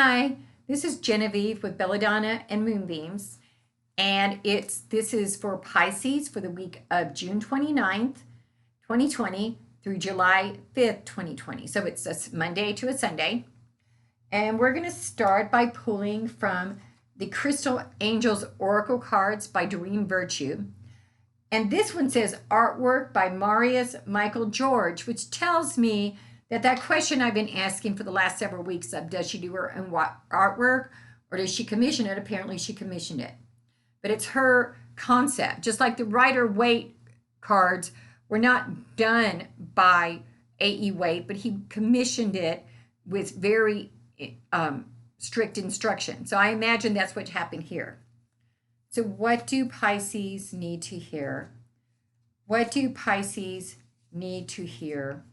Hi, this is Genevieve with Belladonna and Moonbeams, and this is for Pisces for the week of June 29th, 2020 through July 5th, 2020. So it's a Monday to a Sunday. And we're going to start by pulling from the Crystal Angels Oracle cards by Doreen Virtue. And this one says artwork by Marius Michael George, which tells me that question I've been asking for the last several weeks of does she do her own artwork or does she commission it? Apparently she commissioned it. But it's her concept. Just like the Rider-Waite cards were not done by A.E. Waite, but he commissioned it with very strict instructions. So I imagine that's what happened here. So what do Pisces need to hear? What do Pisces need to hear?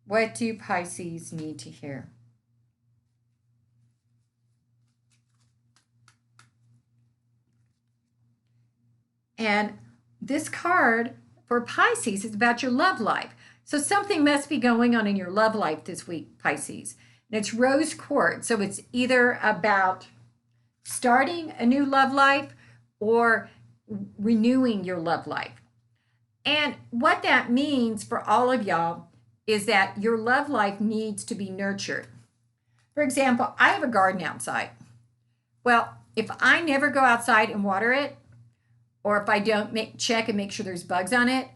What do Pisces need to hear? And this card for Pisces is about your love life. So something must be going on in your love life this week, Pisces. And it's rose quartz. So it's either about starting a new love life or renewing your love life. And what that means for all of y'all is that your love life needs to be nurtured. For example, I have a garden outside. Well, if I never go outside and water it, or if I don't check and make sure there's bugs on it,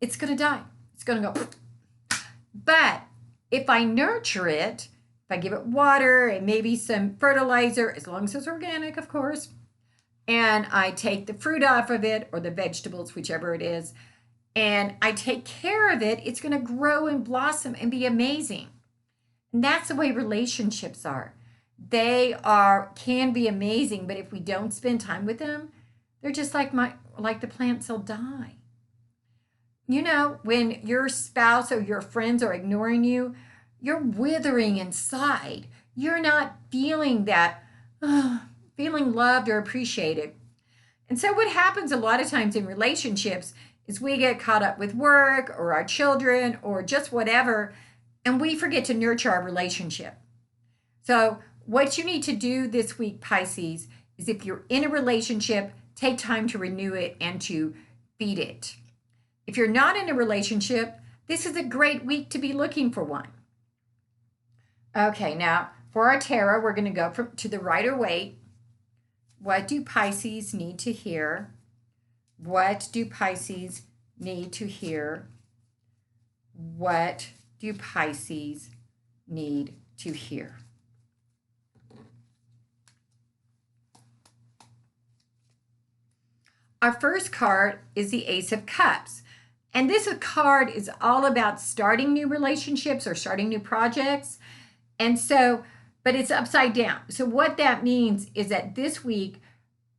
it's going to die. It's going to go. But if I nurture it, if I give it water and maybe some fertilizer, as long as it's organic, of course, and I take the fruit off of it or the vegetables, whichever it is, and I take care of it, it's going to grow and blossom and be amazing. And that's the way relationships are. They can be amazing, but if we don't spend time with them, they're just like the plants will die. You know, when your spouse or your friends are ignoring you, you're withering inside. You're not feeling that, feeling loved or appreciated. And so what happens a lot of times in relationships is we get caught up with work or our children or just whatever, and we forget to nurture our relationship. So what you need to do this week, Pisces, is if you're in a relationship, take time to renew it and to feed it. If you're not in a relationship, this is a great week to be looking for one. Okay, now for our tarot, we're going to go to the Rider-Waite. What do Pisces need to hear? What do Pisces need to hear? What do Pisces need to hear? Our first card is the Ace of Cups. And this card is all about starting new relationships or starting new projects. And so, but it's upside down. So what that means is that this week,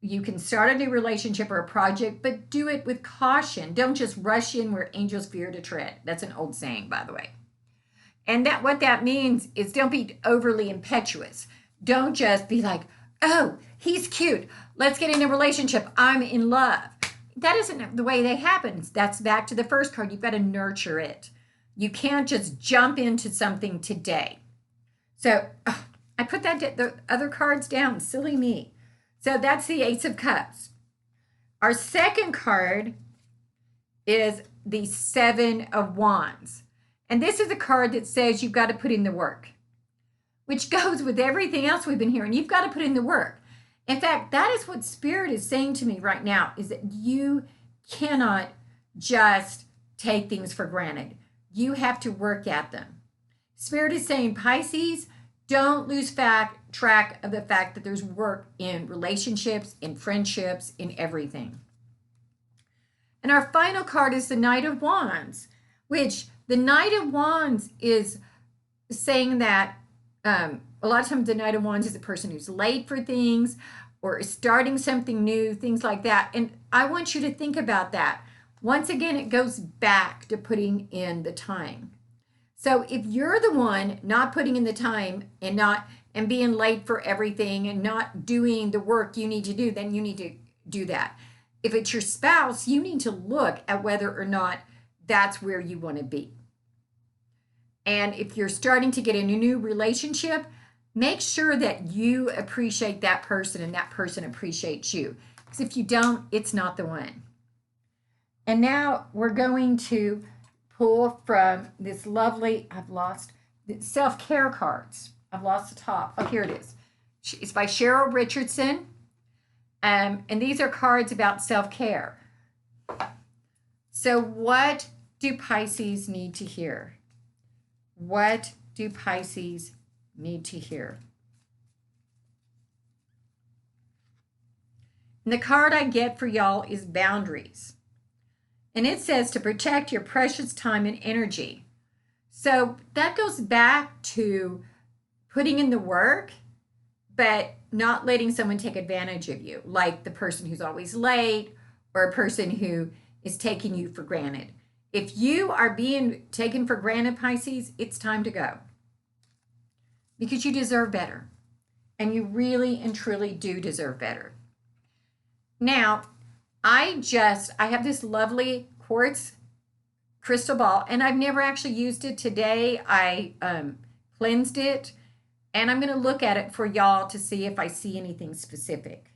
you can start a new relationship or a project, but do it with caution. Don't just rush in where angels fear to tread. That's an old saying, by the way. And what that means is don't be overly impetuous. Don't just be like, oh, he's cute. Let's get in a relationship. I'm in love. That isn't the way that happens. That's back to the first card. You've got to nurture it. You can't just jump into something today. So I put the other cards down. Silly me. So that's the Ace of Cups. Our second card is the Seven of Wands. And this is a card that says you've got to put in the work, which goes with everything else we've been hearing. You've got to put in the work. In fact, that is what Spirit is saying to me right now, is that you cannot just take things for granted. You have to work at them. Spirit is saying, Pisces, don't lose track of the fact that there's work in relationships, in friendships, in everything. And our final card is the Knight of Wands, which the Knight of Wands is saying that a lot of times the Knight of Wands is a person who's late for things or is starting something new, things like that. And I want you to think about that. Once again, it goes back to putting in the time. So if you're the one not putting in the time and being late for everything and not doing the work you need to do, then you need to do that. If it's your spouse, you need to look at whether or not that's where you want to be. And if you're starting to get in a new relationship, make sure that you appreciate that person and that person appreciates you. Because if you don't, it's not the one. And now we're going to pull from this lovely, I've lost, self-care cards. I've lost the top. Oh, here it is. It's by Cheryl Richardson. And these are cards about self-care. So what do Pisces need to hear? What do Pisces need to hear? And the card I get for y'all is boundaries. And it says to protect your precious time and energy. So that goes back to putting in the work, but not letting someone take advantage of you, like the person who's always late or a person who is taking you for granted. If you are being taken for granted, Pisces, it's time to go. Because you deserve better. And you really and truly do deserve better. Now, I have this lovely quartz crystal ball, and I've never actually used it. Today I cleansed it, and I'm going to look at it for y'all to see if I see anything specific.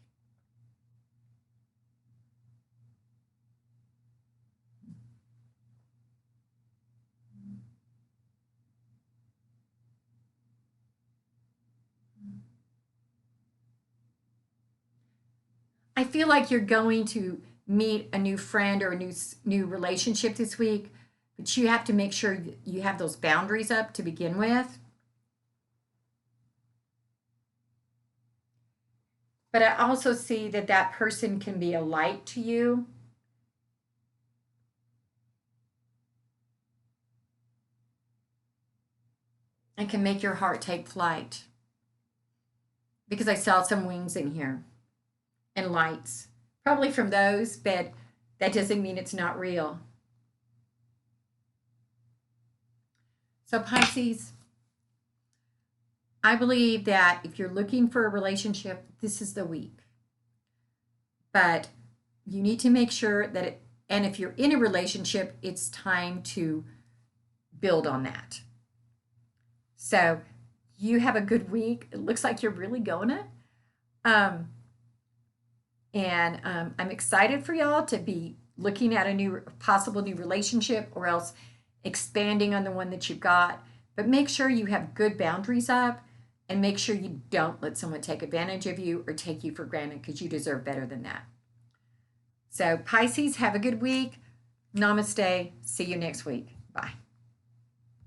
I feel like you're going to meet a new friend or a new relationship this week, but you have to make sure you have those boundaries up to begin with. But I also see that that person can be a light to you. And can make your heart take flight. Because I saw some wings in here and lights. Probably from those, but that doesn't mean it's not real. So Pisces, I believe that if you're looking for a relationship, this is the week. But you need to make sure that and if you're in a relationship, it's time to build on that. So you have a good week. It looks like you're really going it. I'm excited for y'all to be looking at a possible new relationship or else expanding on the one that you've got. But make sure you have good boundaries up and make sure you don't let someone take advantage of you or take you for granted because you deserve better than that. So Pisces, have a good week. Namaste. See you next week. Bye.